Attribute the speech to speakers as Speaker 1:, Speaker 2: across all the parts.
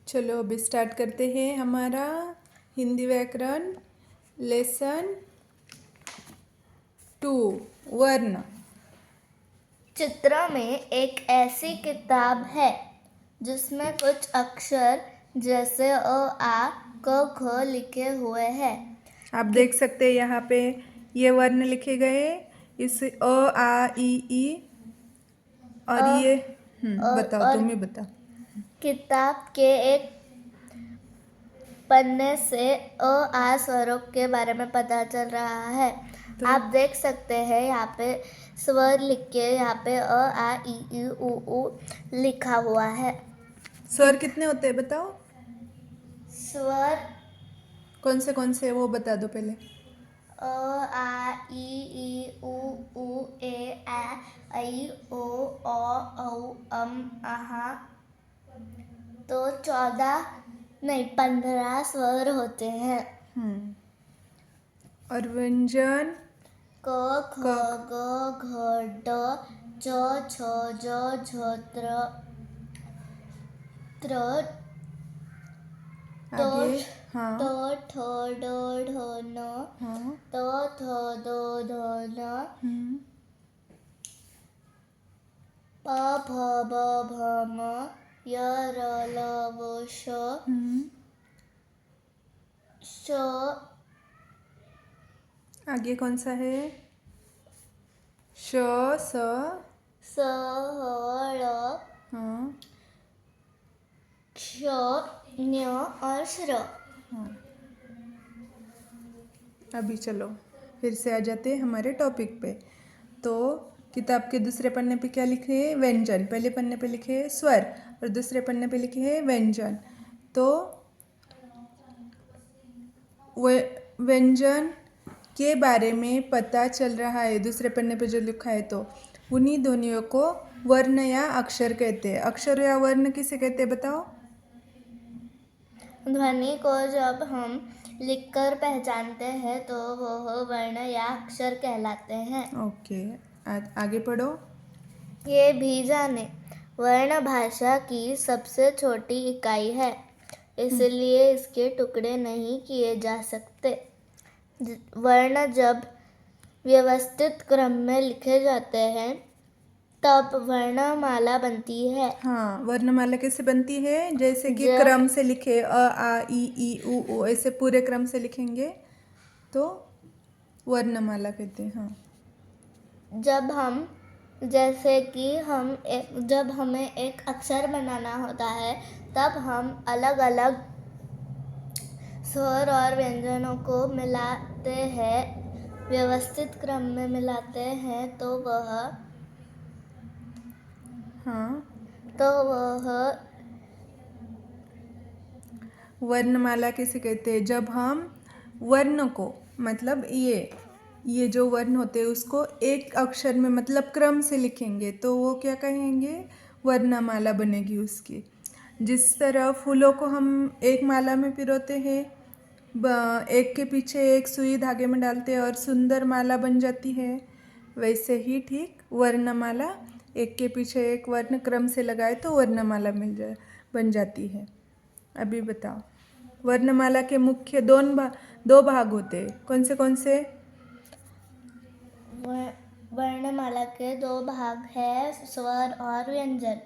Speaker 1: चलो अभी स्टार्ट करते हैं हमारा हिंदी व्याकरण लेसन 2 वर्ण।
Speaker 2: चित्र में एक ऐसी किताब है जिसमें कुछ अक्षर जैसे अ आ क ख लिखे हुए हैं।
Speaker 1: आप देख सकते हैं यहाँ पे ये वर्ण लिखे गए, इस अ आ ई और ये बताओ,
Speaker 2: और
Speaker 1: तुम ही बताओ।
Speaker 2: किताब के एक पन्ने से अ आ स्वरों के बारे में पता चल रहा है। आप देख सकते हैं यहाँ पे स्वर लिख के यहाँ पे अ आ ई उ लिखा हुआ है।
Speaker 1: स्वर कितने होते हैं बताओ?
Speaker 2: स्वर
Speaker 1: कौन से वो बता दो पहले।
Speaker 2: अ आ ई उ ए ऐ ओ औ अम अहा। तो 15 स्वर होते हैं।
Speaker 1: और व्यंजन
Speaker 2: क ख ग घ ड च छ ज झ त्र
Speaker 1: आगे
Speaker 2: ट ठ ड ढ न त थ द ध न प फ ब भ म य र ल व श श।
Speaker 1: आगे कौन सा है? श स
Speaker 2: स ह ळ क्ष ञ और श्र।
Speaker 1: अभी चलो फिर से आ जाते हैं हमारे टॉपिक पे। तो किताब के दूसरे पन्ने पे क्या लिखे हैं? व्यंजन। पहले पन्ने पे लिखे हैं स्वर और दूसरे पन्ने पे लिखे हैं व्यंजन। तो व्यंजन के बारे में पता चल रहा है दूसरे पन्ने पे जो लिखा है, तो उन्हीं ध्वनियों को वर्ण या अक्षर कहते हैं। अक्षर या वर्ण किसे कहते हैं बताओ?
Speaker 2: ध्वनि को जब हम लिखकर पहचानते हैं तो वह वर्ण या अक्षर कहलाते हैं।
Speaker 1: ओके, आगे पढ़ो।
Speaker 2: ये भी जाने, वर्ण भाषा की सबसे छोटी इकाई है, इसलिए इसके टुकड़े नहीं किए जा सकते। वर्ण जब व्यवस्थित क्रम में लिखे जाते हैं तब वर्णमाला बनती है।
Speaker 1: हाँ, वर्णमाला कैसे बनती है? जैसे कि क्रम से लिखे, अ आ ई उ ऐसे पूरे क्रम से लिखेंगे तो वर्णमाला कहते हैं। हाँ,
Speaker 2: जब हमें एक अक्षर बनाना होता है तब हम अलग अलग स्वर और व्यंजनों को मिलाते हैं, व्यवस्थित क्रम में मिलाते हैं तो वह
Speaker 1: वर्णमाला किसे कहते हैं? जब हम वर्ण को, मतलब ये जो वर्ण होते हैं उसको एक अक्षर में मतलब क्रम से लिखेंगे तो वो क्या कहेंगे? वर्णमाला बनेगी उसकी। जिस तरह फूलों को हम एक माला में पिरोते हैं, एक के पीछे एक सुई धागे में डालते हैं और सुंदर माला बन जाती है, वैसे ही ठीक वर्णमाला एक के पीछे एक वर्ण क्रम से लगाए तो वर्णमाला बन जाती है। अभी बताओ, वर्णमाला के मुख्य दो भाग होते हैं। कौन से?
Speaker 2: वर्णमाला के 2 भाग है, स्वर और व्यंजन।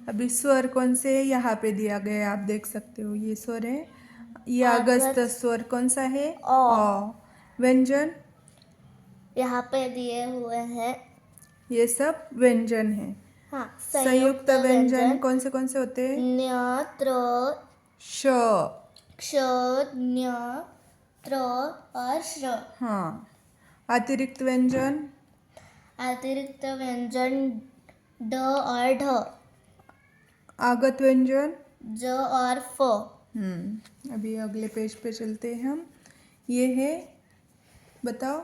Speaker 1: अभी स्वर कौन से? यहाँ पे दिया गया है, आप देख सकते हो, ये स्वर है। ये अगस्त स्वर कौन सा है? अ। व्यंजन
Speaker 2: यहाँ पे दिए हुए हैं,
Speaker 1: ये सब व्यंजन है।
Speaker 2: हाँ,
Speaker 1: संयुक्त व्यंजन कौन से होते हैं?
Speaker 2: न्य त्र
Speaker 1: श,
Speaker 2: क्ष न्य त्र और श्र।
Speaker 1: हाँ। अतिरिक्त व्यंजन
Speaker 2: ड और ढ।
Speaker 1: आगत व्यंजन
Speaker 2: ज और फ।
Speaker 1: अभी अगले पेज पे चलते हैं हम। ये है, बताओ।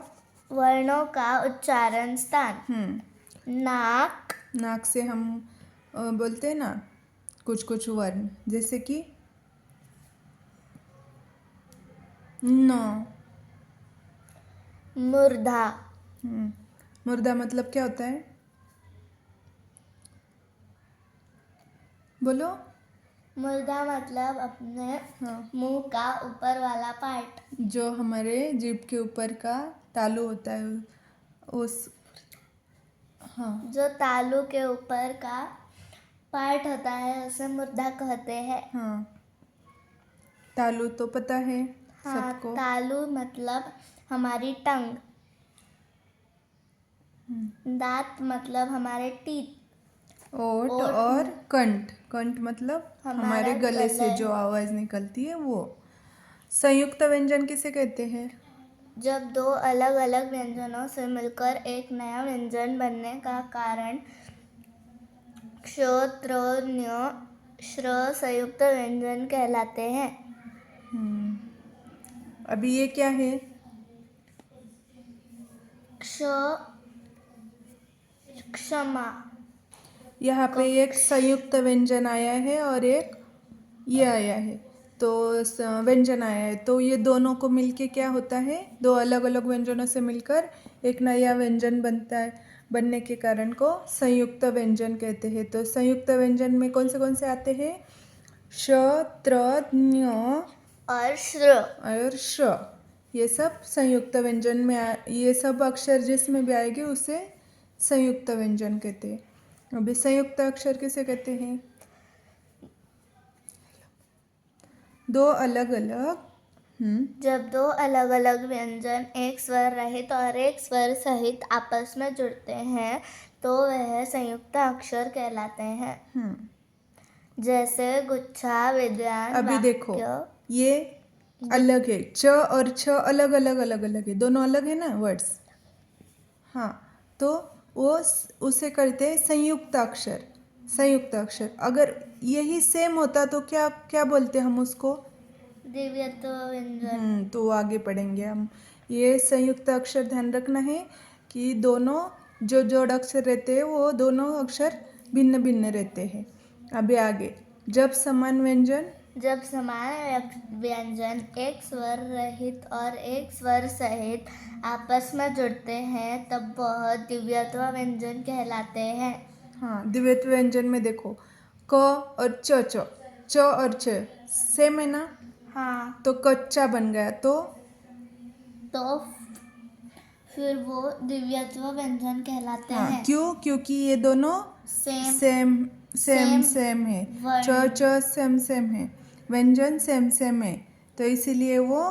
Speaker 2: वर्णों का उच्चारण स्थान।
Speaker 1: नाक से हम बोलते हैं ना कुछ वर्ण, जैसे कि न।
Speaker 2: मूर्धा।
Speaker 1: मूर्धा मतलब क्या होता है? बोलो।
Speaker 2: मुर्दा मतलब अपने
Speaker 1: हाँ,
Speaker 2: मुंह का ऊपर वाला पार्ट।
Speaker 1: जो हमारे जीभ के ऊपर का तालू होता है उस, हाँ
Speaker 2: जो तालू के ऊपर का पार्ट होता है उसे मुर्दा कहते हैं।
Speaker 1: हाँ, तालू तो पता है
Speaker 2: हाँ,
Speaker 1: सबको।
Speaker 2: तालू मतलब हमारी टंग। दांत मतलब हमारे टीथ।
Speaker 1: ओठ
Speaker 2: ओठ
Speaker 1: और कंठ, कंठ मतलब हमारे
Speaker 2: हमारा
Speaker 1: गले से
Speaker 2: गले।
Speaker 1: जो आवाज निकलती है वो। संयुक्त व्यंजन किसे कहते हैं?
Speaker 2: जब दो अलग अलग व्यंजनों से मिलकर एक नया व्यंजन बनने का कारण क्ष, त्र, ञ, श्र संयुक्त व्यंजन कहलाते हैं।
Speaker 1: अभी ये क्या है?
Speaker 2: क्ष, क्षमा।
Speaker 1: यहाँ पे एक संयुक्त व्यंजन आया है और एक ये आया है, तो व्यंजन आया है, तो ये दोनों को मिलके क्या होता है? दो अलग अलग व्यंजनों से मिलकर एक नया व्यंजन बनता है, बनने के कारण को संयुक्त व्यंजन कहते हैं। तो संयुक्त व्यंजन में कौन से आते हैं? श, त्र, ञ
Speaker 2: और श्र।
Speaker 1: और श। ये सब संयुक्त व्यंजन में ये सब अक्षर जिसमें भी आएंगे उसे संयुक्त व्यंजन कहते हैं। अभी संयुक्त अक्षर किसे कहते हैं? दो अलग अलग
Speaker 2: जब दो अलग अलग व्यंजन एक स्वर रहित और एक स्वर सहित आपस में जुड़ते हैं तो वह संयुक्त अक्षर कहलाते हैं। जैसे गुच्छा, विद्वान,
Speaker 1: अभी देखो
Speaker 2: वाक्य।
Speaker 1: ये अलग है, च और छ अलग अलग है, दोनों अलग है ना वर्ड्स। हाँ, तो वो उसे करते हैं संयुक्त अक्षर। संयुक्त अक्षर अगर यही सेम होता तो क्या क्या बोलते हम उसको?
Speaker 2: द्वित्व व्यंजन।
Speaker 1: तो आगे पढ़ेंगे हम। ये संयुक्त अक्षर ध्यान रखना है कि दोनों जो जोड़ अक्षर रहते हैं वो दोनों अक्षर भिन्न भिन्न रहते हैं। अभी आगे, जब समान व्यंजन।
Speaker 2: जब समान व्यंजन एक स्वर रहित और एक स्वर सहित आपस में जुड़ते हैं तब वह द्वित्व व्यंजन कहलाते हैं।
Speaker 1: हाँ, द्वित्व व्यंजन में देखो क और च और च सेम है ना?
Speaker 2: हाँ,
Speaker 1: तो कच्चा बन गया, तो
Speaker 2: फिर वो द्वित्व व्यंजन कहलाते
Speaker 1: हाँ,
Speaker 2: हैं।
Speaker 1: क्यों? क्योंकि ये दोनों
Speaker 2: सेम
Speaker 1: सेम है। च सेम है, व्यंजन सेम है, तो इसीलिए वो,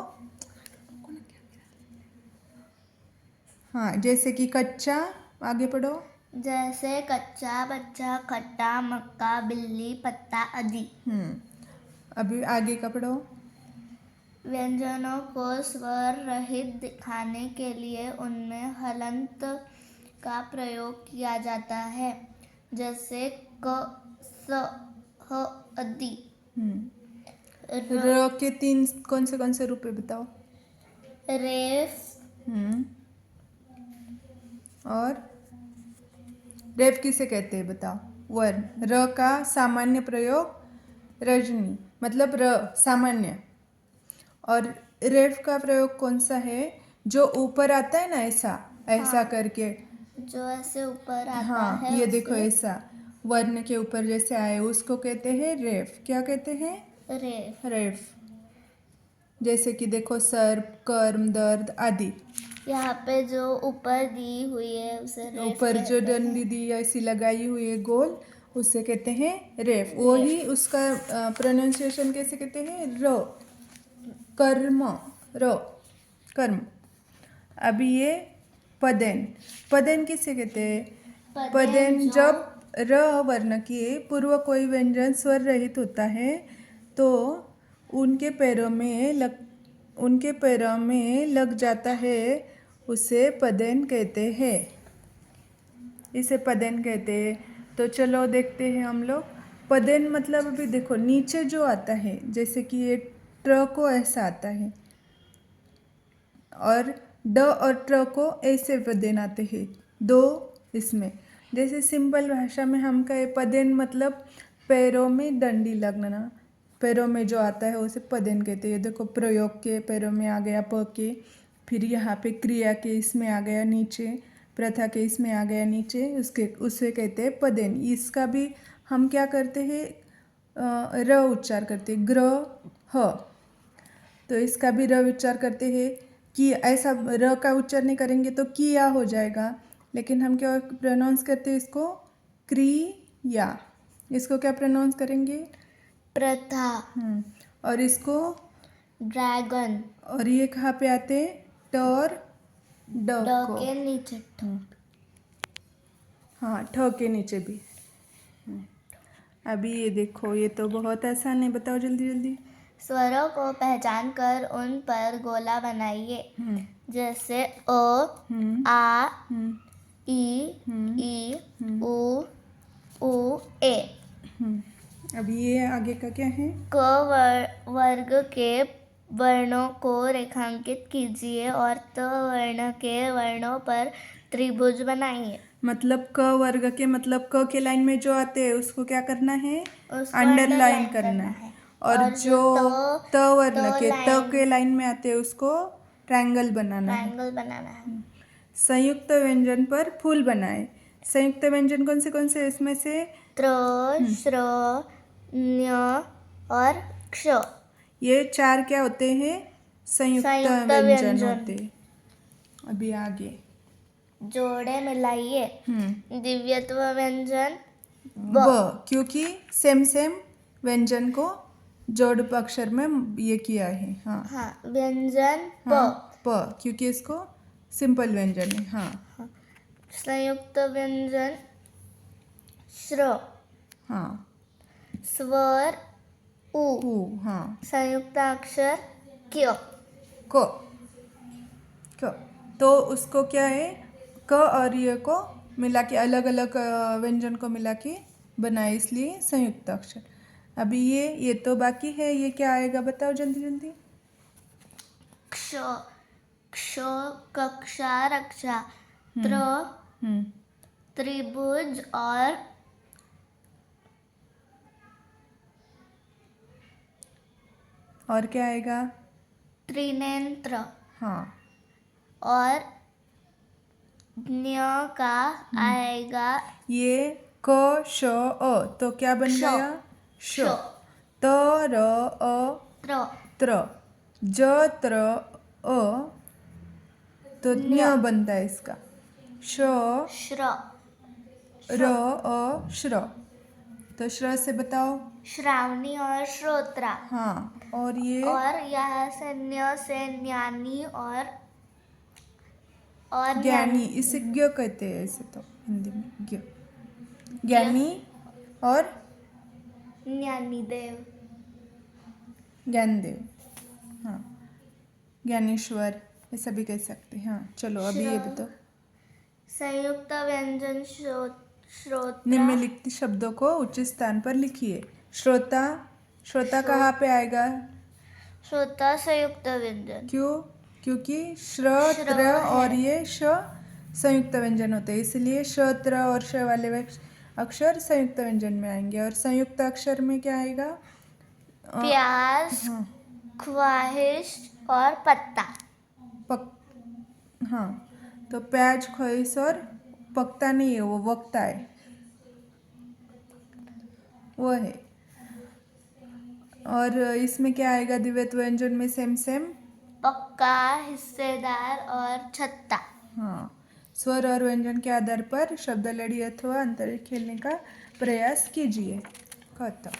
Speaker 1: हाँ, जैसे कि कच्चा। आगे पढ़ो।
Speaker 2: जैसे कच्चा, बच्चा, खट्टा, मक्का, बिल्ली, पत्ता आदि।
Speaker 1: अभी आगे का पढ़ो।
Speaker 2: व्यंजनों को स्वर रहित दिखाने के लिए उनमें हलंत का प्रयोग किया जाता है, जैसे क, स, ह आदि।
Speaker 1: र के तीन कौन से रूप है बताओ?
Speaker 2: रेफ,
Speaker 1: और रेफ किसे कहते हैं बताओ? वर्ण। र का सामान्य प्रयोग रजनी, मतलब र सामान्य। और रेफ का प्रयोग कौन सा है? जो ऊपर आता है ना, ऐसा करके,
Speaker 2: जो ऐसे ऊपर आता
Speaker 1: हाँ,
Speaker 2: है
Speaker 1: ये
Speaker 2: उसे
Speaker 1: देखो ऐसा वर्ण के ऊपर जैसे आए उसको कहते हैं रेफ। क्या कहते हैं?
Speaker 2: रेफ।
Speaker 1: रेफ। जैसे कि देखो सर्प, कर्म, दर्द आदि।
Speaker 2: यहाँ पे जो ऊपर दी हुई है उसे रेफ
Speaker 1: ऊपर जो
Speaker 2: कहते हैं।
Speaker 1: डंडी दी ऐसी लगाई हुई है गोल, उसे कहते हैं रेफ। वही उसका प्रोनाउंसिएशन कैसे कहते हैं? रो, कर्म, रो, कर्म। अभी ये पदेन। पदेन किसे कहते हैं? पदेन जब र वर्ण के पूर्व कोई व्यंजन स्वर रहित होता है तो उनके पैरों में लग जाता है, उसे पदेन कहते हैं। इसे पदेन कहते हैं। तो चलो देखते हैं हम लोग। पदेन मतलब अभी देखो नीचे जो आता है, जैसे कि ये ट्र को ऐसा आता है और ड और ट्र को ऐसे पदेन आते हैं दो इसमें। जैसे सिंपल भाषा में हम कहे पदेन मतलब पैरों में डंडी लगना, पैरों में जो आता है उसे पदेन कहते हैं। देखो प्रयोग के पैरों में आ गया प के, फिर यहाँ पे क्रिया के इसमें आ गया नीचे, प्रथा के इसमें आ गया नीचे, उसे कहते हैं पदेन। इसका भी हम क्या करते हैं? र उच्चार करते हैं, ग्रह। तो इसका भी र उच्चार करते हैं। कि ऐसा र का उच्चार नहीं करेंगे तो किया हो जाएगा, लेकिन हम क्या प्रोनाउंस करते हैं इसको, क्रिया। इसको क्या प्रोनाउंस करेंगे,
Speaker 2: प्रथा,
Speaker 1: और इसको,
Speaker 2: ड्रैगन,
Speaker 1: और ये कहाँ पे आते हैं, ट और ड
Speaker 2: ड
Speaker 1: को।
Speaker 2: के नीचे।
Speaker 1: हाँ, ठ के नीचे भी। अभी ये देखो, ये तो बहुत आसान है, बताओ जल्दी जल्दी।
Speaker 2: स्वरों को पहचान कर उन पर गोला बनाइए, जैसे अ, आ, ई, उ, ए।
Speaker 1: अभी ये आगे का क्या है,
Speaker 2: क वर्ग के वर्णों को रेखांकित कीजिए और त वर्ण के वर्णों पर त्रिभुज बनाइए।
Speaker 1: मतलब क वर्ग के, मतलब क के लाइन में जो आते हैं उसको क्या करना है,
Speaker 2: उसको
Speaker 1: अंडरलाइन करना है। और जो त वर्ण के, त के लाइन में आते हैं उसको ट्रायंगल बनाना है।
Speaker 2: है।
Speaker 1: संयुक्त व्यंजन पर फूल बनाए। संयुक्त व्यंजन कौन से इसमें से,
Speaker 2: त्र, श्र, न्य और क्ष।
Speaker 1: ये 4 क्या होते हैं, संयुक्त व्यंजन होते हैं। अभी आगे,
Speaker 2: जोड़े मिलाइए। दिव्यत्व व्यंजन
Speaker 1: ब, क्योंकि सेम व्यंजन को जोड़ अक्षर में ये किया है। हाँ,
Speaker 2: व्यंजन
Speaker 1: प, क्योंकि इसको सिंपल व्यंजन है। हाँ,
Speaker 2: संयुक्त व्यंजन श्र।
Speaker 1: हाँ,
Speaker 2: स्वर उ।
Speaker 1: हाँ,
Speaker 2: संयुक्त अक्षर क्य।
Speaker 1: क। तो उसको क्या है, क और ये को मिला के, अलग अलग व्यंजन को मिला के बनाए, इसलिए संयुक्त अक्षर। अभी ये तो बाकी है, ये क्या आएगा बताओ जल्दी जल्दी।
Speaker 2: क्ष, क्ष, कक्षा, रक्षा, त्र, त्रिभुज
Speaker 1: और क्या आएगा,
Speaker 2: त्रिनेत्र।
Speaker 1: हाँ,
Speaker 2: और न्य का आएगा
Speaker 1: ये क श अ, तो क्या बन गया, श। त र अ त्र, ज त्र अ, तो न्य बनता है इसका, श
Speaker 2: श्र,
Speaker 1: र अ श्र। तो श्र से बताओ,
Speaker 2: श्रावणी और श्रोत्रा।
Speaker 1: हाँ, और ये,
Speaker 2: और यहाँ से न्य से ज्ञानी और
Speaker 1: ज्ञानी, इसे ज्ञ कहते हैं ऐसे तो हिंदी में, ज्ञ, ज्ञानी और
Speaker 2: ज्ञानी देव,
Speaker 1: ज्ञानदेव। हाँ, ज्ञानेश्वर, ऐसा भी कह सकते हैं। हाँ, चलो अभी ये बताओ।
Speaker 2: संयुक्त व्यंजन श्रोता।
Speaker 1: निम्नलिखित शब्दों को उचित स्थान पर लिखिए। श्रोता, श्रोता कहाँ पे आएगा,
Speaker 2: श्रोता संयुक्त व्यंजन।
Speaker 1: क्यों, क्योंकि श्र त्र और ये श संयुक्त व्यंजन होते हैं, इसलिए श त्र और श वाले अक्षर संयुक्त व्यंजन में आएंगे। और संयुक्त अक्षर में क्या आएगा,
Speaker 2: प्यास, ख्वाहिश और पत्ता।
Speaker 1: हाँ, तो प्याज, ख्वाहिश और पकता नहीं है, वो वक्ता है, वो है। और इसमें क्या आएगा, द्वित्व व्यंजन में सेम
Speaker 2: पक्का, हिस्सेदार और छत्ता।
Speaker 1: हाँ, स्वर और व्यंजन के आधार पर शब्द लड़ी अथवा अंतरिक्ष खेलने का प्रयास कीजिए। खत्म।